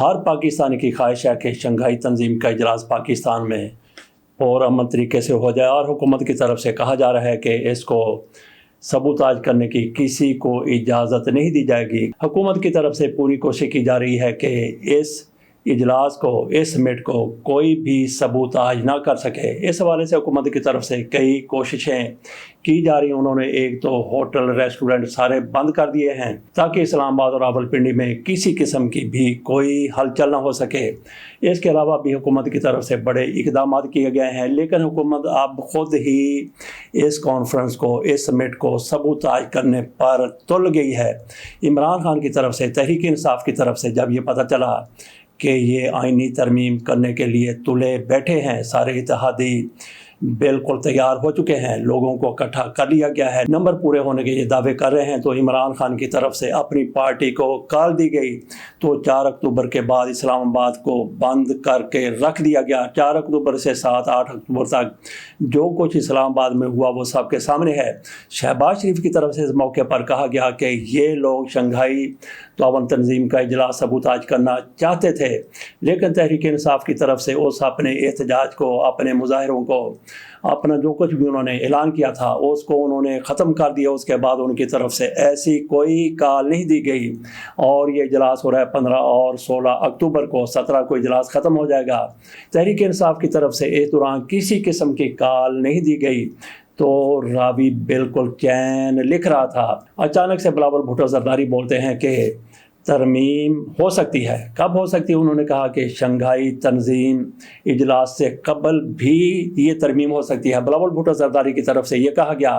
ہر پاکستانی کی خواہش ہے کہ شنگھائی تنظیم کا اجلاس پاکستان میں اور امن طریقے سے ہو جائے، اور حکومت کی طرف سے کہا جا رہا ہے کہ اس کو سبوتاج کرنے کی کسی کو اجازت نہیں دی جائے گی۔ حکومت کی طرف سے پوری کوشش کی جا رہی ہے کہ اس اجلاس کو، اس سمٹ کو کوئی بھی سبوتاج نہ کر سکے۔ اس حوالے سے حکومت کی طرف سے کئی کوششیں کی جا رہی ہیں۔ انہوں نے ایک تو ہوٹل ریسٹورنٹ سارے بند کر دیے ہیں تاکہ اسلام آباد اور راولپنڈی میں کسی قسم کی بھی کوئی ہلچل نہ ہو سکے۔ اس کے علاوہ بھی حکومت کی طرف سے بڑے اقدامات کیے گئے ہیں، لیکن حکومت اب خود ہی اس کانفرنس کو، اس سمٹ کو سبوتاج کرنے پر تل گئی ہے۔ عمران خان کی طرف سے، تحریک انصاف کی طرف سے جب یہ پتہ چلا کہ یہ آئینی ترمیم کرنے کے لیے تلے بیٹھے ہیں، سارے اتحادی بالکل تیار ہو چکے ہیں، لوگوں کو اکٹھا کر لیا گیا ہے، نمبر پورے ہونے کے یہ دعوے کر رہے ہیں، تو عمران خان کی طرف سے اپنی پارٹی کو کال دی گئی تو 4 اکتوبر کے بعد اسلام آباد کو بند کر کے رکھ دیا گیا۔ 4 اکتوبر سے 7-8 اکتوبر تک جو کچھ اسلام آباد میں ہوا وہ سب کے سامنے ہے۔ شہباز شریف کی طرف سے اس موقع پر کہا گیا کہ یہ لوگ شنگھائی تعاون تنظیم کا اجلاس سبوتاج کرنا چاہتے تھے، لیکن تحریک انصاف کی طرف سے اس اپنے احتجاج کو، اپنے مظاہروں کو، اپنا جو کچھ بھی انہوں نے اعلان کیا تھا اس کو انہوں نے ختم کر دیا۔ اس کے بعد ان کی طرف سے ایسی کوئی کال نہیں دی گئی، اور یہ اجلاس ہو رہا ہے 15 اور 16 اکتوبر کو، 17 کو اجلاس ختم ہو جائے گا۔ تحریک انصاف کی طرف سے اس دوران کسی قسم کی کال نہیں دی گئی، تو راوی بالکل چین لکھ رہا تھا۔ اچانک سے بلاول بھٹو زرداری بولتے ہیں کہ ترمیم ہو سکتی ہے۔ کب ہو سکتی ہے؟ انہوں نے کہا کہ شنگھائی تنظیم اجلاس سے قبل بھی یہ ترمیم ہو سکتی ہے۔ بلاول بھٹو زرداری کی طرف سے یہ کہا گیا،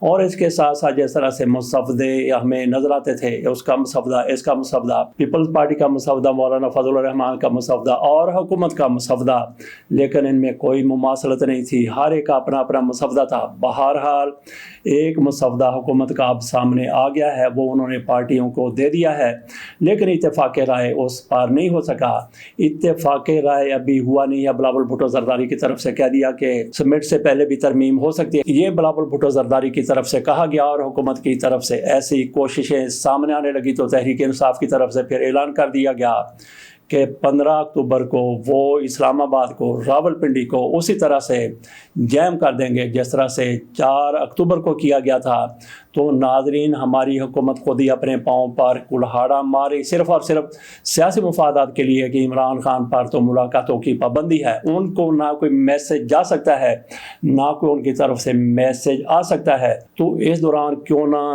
اور اس کے ساتھ ساتھ جس طرح سے مسودے ہمیں نظر آتے تھے، اس کا مسودہ، اس کا مسودہ، پیپلز پارٹی کا مسودہ، مولانا فضل الرحمان کا مسودہ اور حکومت کا مسودہ، لیکن ان میں کوئی مماثلت نہیں تھی، ہر ایک کا اپنا اپنا مسودہ تھا۔ بہرحال ایک مسودہ حکومت کا اب سامنے آ گیا ہے، وہ انہوں نے پارٹیوں کو دے دیا ہے، لیکن اتفاق رائے اس پر نہیں ہو سکا۔ اتفاق رائے ابھی ہوا نہیں ہے۔ بلاول بھٹو زرداری کی طرف سے کہہ دیا کہ سمٹ سے پہلے بھی ترمیم ہو سکتی ہے، یہ بلاول بھٹو زرداری کی طرف سے کہا گیا، اور حکومت کی طرف سے ایسی کوششیں سامنے آنے لگی تو تحریک انصاف کی طرف سے پھر اعلان کر دیا گیا کہ 15 اکتوبر کو وہ اسلام آباد کو، راولپنڈی کو اسی طرح سے جیم کر دیں گے جس طرح سے 4 اکتوبر کو کیا گیا تھا۔ تو ناظرین، ہماری حکومت خود ہی اپنے پاؤں پر کلہاڑا ماری، صرف اور صرف سیاسی مفادات کے لیے کہ عمران خان پر تو ملاقاتوں کی پابندی ہے، ان کو نہ کوئی میسج جا سکتا ہے، نہ کوئی ان کی طرف سے میسج آ سکتا ہے، تو اس دوران کیوں نہ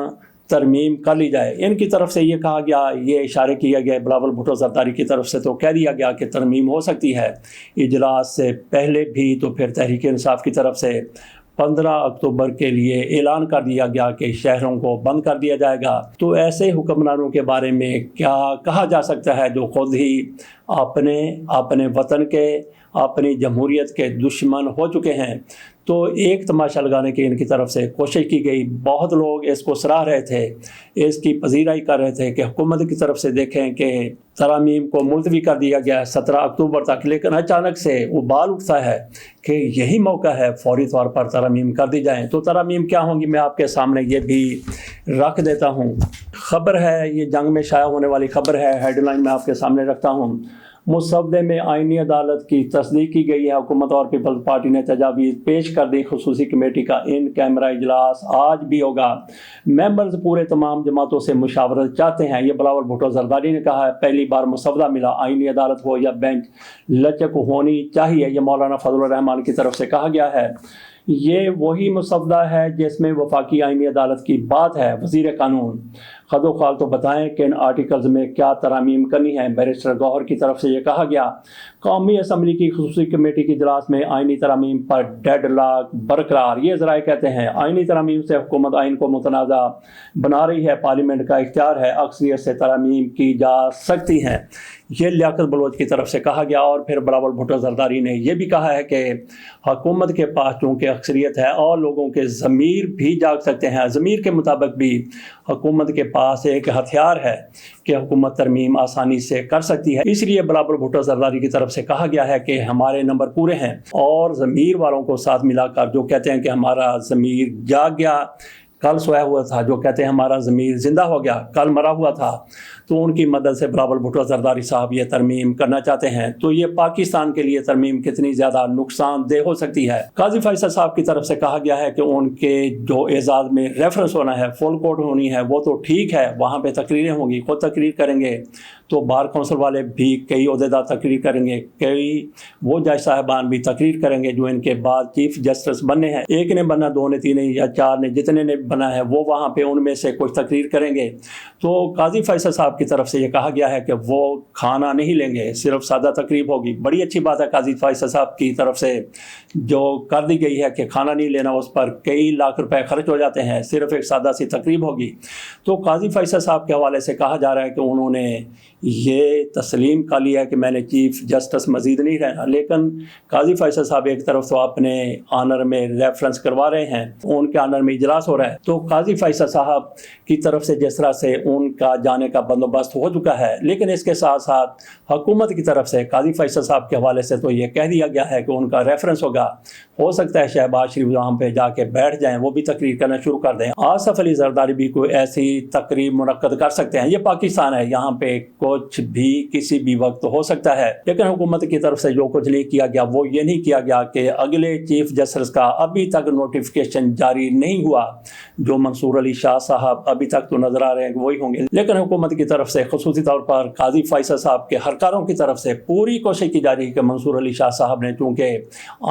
ترمیم کر لی جائے۔ ان کی طرف سے یہ کہا گیا، یہ اشارے کیا گیا بلاول بھٹو زرداری کی طرف سے، تو کہہ دیا گیا کہ ترمیم ہو سکتی ہے اجلاس سے پہلے بھی۔ تو پھر تحریک انصاف کی طرف سے 15 اکتوبر کے لیے اعلان کر دیا گیا کہ شہروں کو بند کر دیا جائے گا۔ تو ایسے حکمرانوں کے بارے میں کیا کہا جا سکتا ہے جو خود ہی اپنے وطن کے، اپنی جمہوریت کے دشمن ہو چکے ہیں؟ تو ایک تماشا لگانے کی ان کی طرف سے کوشش کی گئی، بہت لوگ اس کو سراہ رہے تھے، اس کی پذیرائی کر رہے تھے کہ حکومت کی طرف سے دیکھیں کہ ترامیم کو ملتوی کر دیا گیا 17 اکتوبر تک، لیکن اچانک سے ابال اٹھتا ہے کہ یہی موقع ہے فوری طور پر ترامیم کر دی جائیں۔ تو ترامیم کیا ہوں گی، میں آپ کے سامنے یہ بھی رکھ دیتا ہوں۔ خبر ہے، یہ جنگ میں شائع ہونے والی خبر ہے، ہیڈ لائن میں آپ کے سامنے رکھتا ہوں۔ مسودے میں آئینی عدالت کی تصدیق کی گئی ہے، حکومت اور پیپلز پارٹی نے تجاویز پیش کر دی۔ خصوصی کمیٹی کا ان کیمرہ اجلاس آج بھی ہوگا، ممبرز پورے تمام جماعتوں سے مشاورت چاہتے ہیں، یہ بلاول بھٹو زرداری نے کہا ہے۔ پہلی بار مسودہ ملا، آئینی عدالت ہو یا بینچ لچک ہونی چاہیے، یہ مولانا فضل الرحمان کی طرف سے کہا گیا ہے۔ یہ وہی مسودہ ہے جس میں وفاقی آئینی عدالت کی بات ہے۔ وزیر قانون خد و خال تو بتائیں کہ ان آرٹیکلز میں کیا ترامیم کرنی ہے۔ بیرسٹر گوہر کی طرف سے یہ کہا گیا، قومی اسمبلی کی خصوصی کمیٹی کے اجلاس میں آئینی ترامیم پر ڈیڈ لاک برقرار۔ یہ ذرائع کہتے ہیں آئینی ترامیم سے حکومت آئین کو متنازع بنا رہی ہے، پارلیمنٹ کا اختیار ہے، اکثریت سے ترامیم کی جا سکتی ہیں، یہ لیاقت بلوچ کی طرف سے کہا گیا۔ اور پھر بلاول بھٹو زرداری نے یہ بھی کہا ہے کہ حکومت کے پاس چونکہ اکثریت ہے اور لوگوں کے ضمیر بھی جاگ سکتے ہیں، ضمیر کے مطابق بھی حکومت کے پاس ایک ہتھیار ہے کہ حکومت ترمیم آسانی سے کر سکتی ہے۔ اس لیے بلاول بھٹو زرداری کی طرف سے کہا گیا ہے کہ ہمارے نمبر پورے ہیں، اور ضمیر والوں کو ساتھ ملا کر جو کہتے ہیں کہ ہمارا ضمیر جاگ گیا کل سویا ہوا تھا، جو کہتے ہیں ہمارا ضمیر زندہ ہو گیا، کل مرا ہوا تھا، تو ان کی مدد سے بلاول بھٹو زرداری صاحب یہ ترمیم کرنا چاہتے ہیں، تو یہ پاکستان کے لیے ترمیم کتنی زیادہ نقصان دہ ہو سکتی ہے۔ قاضی فیصل صاحب کی طرف سے کہا گیا ہے کہ ان کے جو اعزاز میں ریفرنس ہونا ہے، فل کوٹ ہونی ہے، وہ تو ٹھیک ہے، وہاں پہ تقریریں ہوں گی، خود تقریر کریں گے، تو بار کونسل والے بھی کئی عہدیدار تقریر کریں گے، کئی وہ جج صاحبان بھی تقریر کریں گے جو ان کے بعد چیف جسٹس بننے ہیں، ایک نے بننا، دو نے، تین نے یا چار نے، جتنے نے بنا ہے وہ وہاں پہ ان میں سے کچھ تقریر کریں گے۔ تو قاضی فیصل صاحب کی طرف سے یہ کہا گیا ہے کہ وہ کھانا نہیں لیں گے، صرف سادہ تقریب ہوگی۔ بڑی اچھی بات ہے قاضی فیصل صاحب کی طرف سے جو کر دی گئی ہے کہ کھانا نہیں لینا، اس پر کئی لاکھ روپے خرچ ہو جاتے ہیں، صرف ایک سادہ سی تقریب ہوگی۔ تو قاضی فیصل صاحب کے حوالے سے کہا جا رہا ہے کہ انہوں نے یہ تسلیم کر لیا کہ میں نے چیف جسٹس مزید نہیں رہنا، لیکن قاضی فیصل صاحب ایک طرف تو اپنے آنر میں ریفرنس کروا رہے ہیں، ان کے آنر میں اجلاس ہو رہا ہے، تو قاضی فیصل صاحب کی طرف سے جس طرح سے ان کا جانے کا بندوبست ہو چکا ہے، لیکن اس کے ساتھ ساتھ حکومت کی طرف سے قاضی فیصل صاحب کے حوالے سے تو یہ کہہ دیا گیا ہے کہ ان کا ریفرنس ہوگا، ہو سکتا ہے شہباز شریف وہاں پہ جا کے بیٹھ جائیں، وہ بھی تقریر کرنا شروع کر دیں، آصف علی زرداری بھی کوئی ایسی تقریب منعقد کر سکتے ہیں۔ یہ پاکستان ہے، یہاں پہ کچھ بھی کسی بھی وقت ہو سکتا ہے، لیکن حکومت کی طرف سے جو کچھ نہیں کیا گیا وہ یہ نہیں کیا گیا کہ اگلے چیف جسٹس کا ابھی تک نوٹیفکیشن جاری نہیں ہوا، جو منصور علی شاہ صاحب ابھی تک تو نظر آ رہے ہیں وہی ہوں گے، لیکن حکومت کی طرف سے خصوصی طور پر قاضی فیصل صاحب کے اہلکاروں کی طرف سے پوری کوشش کی جا رہی ہے کہ منصور علی شاہ صاحب نے چونکہ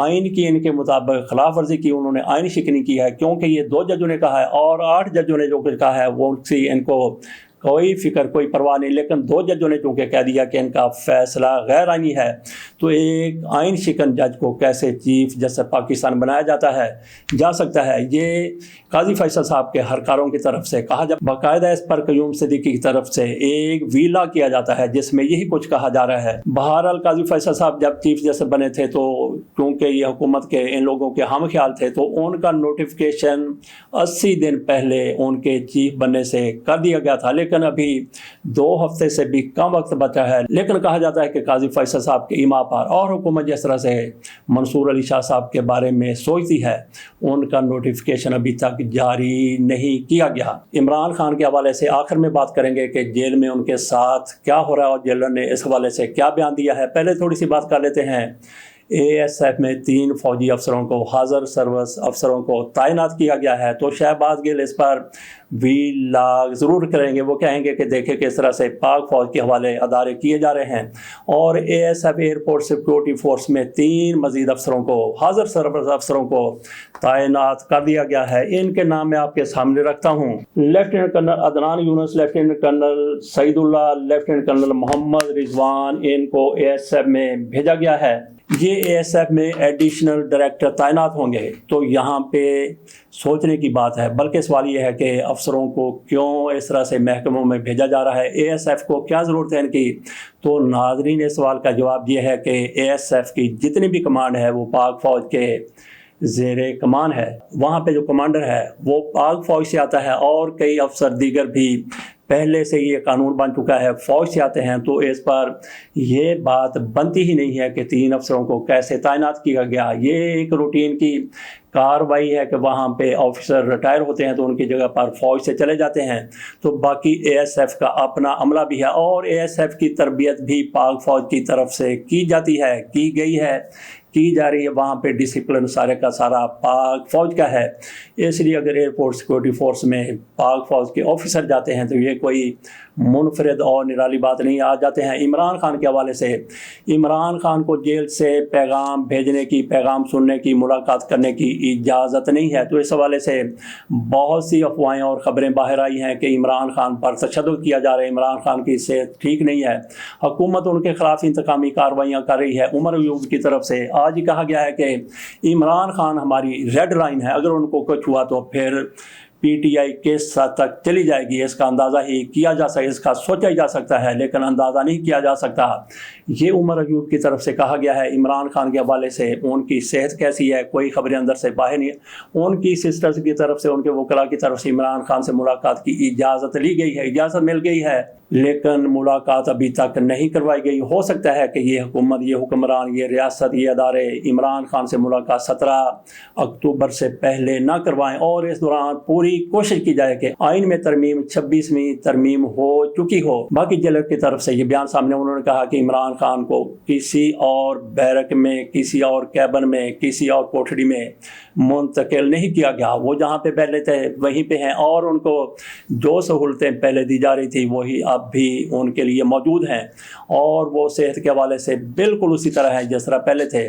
آئین کی ان کے مطابق خلاف ورزی کی، انہوں نے آئین شکنی کی ہے، کیونکہ یہ 2 ججوں نے کہا ہے اور 8 ججوں نے جو کچھ کہا ہے وہ ان کو کوئی فکر کوئی پرواہ نہیں، لیکن 2 ججوں نے چونکہ کہہ دیا کہ ان کا فیصلہ غیر آئینی ہے، تو ایک آئین شکن جج کو کیسے چیف جسٹس پاکستان بنایا جا سکتا ہے۔ یہ قاضی فیصل صاحب کے اہلکاروں کی طرف سے کہا جب باقاعدہ اس پر قیوم صدیقی کی طرف سے ایک ویلا کیا جاتا ہے جس میں یہی کچھ کہا جا رہا ہے۔ بہرحال قاضی فیصل صاحب جب چیف جسٹس بنے تھے تو کیونکہ یہ حکومت کے ان لوگوں کے ہم خیال تھے، تو ان کا نوٹیفکیشن 80 دن پہلے ان کے چیف بننے سے کر دیا گیا تھا، لیکن ابھی 2 ہفتے سے بھی کم وقت بچا ہے، لیکن کہا جاتا ہے کہ قاضی فیصل صاحب کے ایما پر اور حکومت جس طرح سے منصور علی شاہ صاحب کے بارے میں سوچتی ہے، ان کا نوٹیفکیشن ابھی تک جاری نہیں کیا گیا۔ عمران خان کے حوالے سے آخر میں بات کریں گے کہ جیل میں ان کے ساتھ کیا ہو رہا ہے اور جیلر نے اس حوالے سے کیا بیان دیا ہے۔ پہلے تھوڑی سی بات کر لیتے ہیں، ASF میں 3 فوجی افسروں کو، حاضر سروس افسروں کو تعینات کیا گیا ہے، تو شہباز گل اس پر ویلا ضرور کریں گے، وہ کہیں گے کہ دیکھیں کس طرح سے پاک فوج کے حوالے ادارے کیے جا رہے ہیں، اور ASF ایئرپورٹ سیکورٹی فورس میں 3 مزید افسروں کو، حاضر سروس افسروں کو تعینات کر دیا گیا ہے۔ ان کے نام میں آپ کے سامنے رکھتا ہوں، لیفٹیننٹ کرنل عدنان یونس، لیفٹیننٹ کرنل سعید اللہ، لیفٹیننٹ کرنل محمد رضوان، ان کو ASF میں بھیجا گیا ہے۔ یہ ASF میں ایڈیشنل ڈائریکٹر تعینات ہوں گے، تو یہاں پہ سوچنے کی بات ہے، بلکہ سوال یہ ہے کہ افسروں کو کیوں اس طرح سے محکموں میں بھیجا جا رہا ہے، ASF کو کیا ضرورت ہے ان کی؟ تو ناظرین اس سوال کا جواب یہ ہے کہ ASF کی جتنی بھی کمانڈ ہے وہ پاک فوج کے زیر کمان ہے، وہاں پہ جو کمانڈر ہے وہ پاک فوج سے آتا ہے، اور کئی افسر دیگر بھی پہلے سے یہ قانون بن چکا ہے فوج سے آتے ہیں، تو اس پر یہ بات بنتی ہی نہیں ہے کہ 3 افسروں کو کیسے تعینات کیا گیا۔ یہ ایک روٹین کی کاروائی ہے کہ وہاں پہ آفیسر ریٹائر ہوتے ہیں تو ان کی جگہ پر فوج سے چلے جاتے ہیں، تو باقی ASF کا اپنا عملہ بھی ہے، اور ASF کی تربیت بھی پاک فوج کی طرف سے کی جاتی ہے، کی گئی ہے، کی جا رہی ہے، وہاں پہ ڈسپلن سارے کا سارا پاک فوج کا ہے۔ اس لیے اگر ایئرپورٹ سیکورٹی فورس میں پاک فوج کے آفیسر جاتے ہیں تو یہ کوئی منفرد اور نرالی بات نہیں، آ جاتے ہیں۔ عمران خان کے حوالے سے، عمران خان کو جیل سے پیغام بھیجنے کی، پیغام سننے کی، ملاقات کرنے کی اجازت نہیں ہے، تو اس حوالے سے بہت سی افواہیں اور خبریں باہر آئی ہیں کہ عمران خان پر تشدد کیا جا رہا ہے، عمران خان کی صحت ٹھیک نہیں ہے، حکومت ان کے خلاف انتقامی کارروائیاں کر رہی ہے۔ عمر ایوب کی طرف سے آج ہی کہا گیا ہے کہ عمران خان ہماری ریڈ لائن ہے، اگر ان کو کچھ ہوا تو پھر PTI کس حد تک چلی جائے گی، اس کا اندازہ ہی کیا جا سکتا ہے، اس کا سوچا ہی جا سکتا ہے، لیکن اندازہ نہیں کیا جا سکتا۔ یہ عمر ایوب کی طرف سے کہا گیا ہے۔ عمران خان کے حوالے سے ان کی صحت کیسی ہے، کوئی خبریں اندر سے باہر نہیں ہے۔ ان کی سسٹرز کی طرف سے، ان کے وکلاء کی طرف سے عمران خان سے ملاقات کی اجازت لی گئی ہے، اجازت مل گئی ہے، لیکن ملاقات ابھی تک نہیں کروائی گئی۔ ہو سکتا ہے کہ یہ حکومت، یہ حکمران، یہ ریاست، یہ ادارے عمران خان سے ملاقات 17 اکتوبر سے پہلے نہ کروائیں، اور اس دوران پوری کوشش کی جائے کہ آئین میں ترمیم 26ویں ترمیم ہو چکی ہو۔ باقی جیلر کی طرف سے یہ بیان سامنے، انہوں نے کہا کہ عمران خان کو کسی اور بیرک میں، کسی اور کیبن میں، کسی اور کوٹھڑی میں منتقل نہیں کیا گیا، وہ جہاں پہ پہلے تھے وہیں پہ ہیں، اور ان کو جو سہولتیں پہلے دی جا رہی تھی وہی اب بھی ان کے لیے موجود ہیں، اور وہ صحت کے حوالے سے بالکل اسی طرح ہیں جس طرح پہلے تھے۔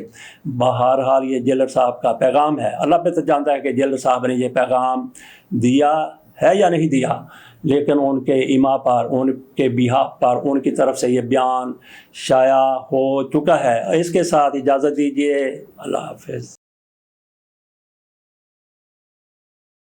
بہرحال یہ جیلر صاحب کا پیغام ہے، اللہ بہتر جانتا ہے کہ جیلر صاحب نے یہ پیغام دیا ہے یا نہیں دیا، لیکن ان کے ایما پر، ان کے بیہاف پر ان کی طرف سے یہ بیان شائع ہو چکا ہے۔ اس کے ساتھ اجازت دیجیے، اللہ حافظ۔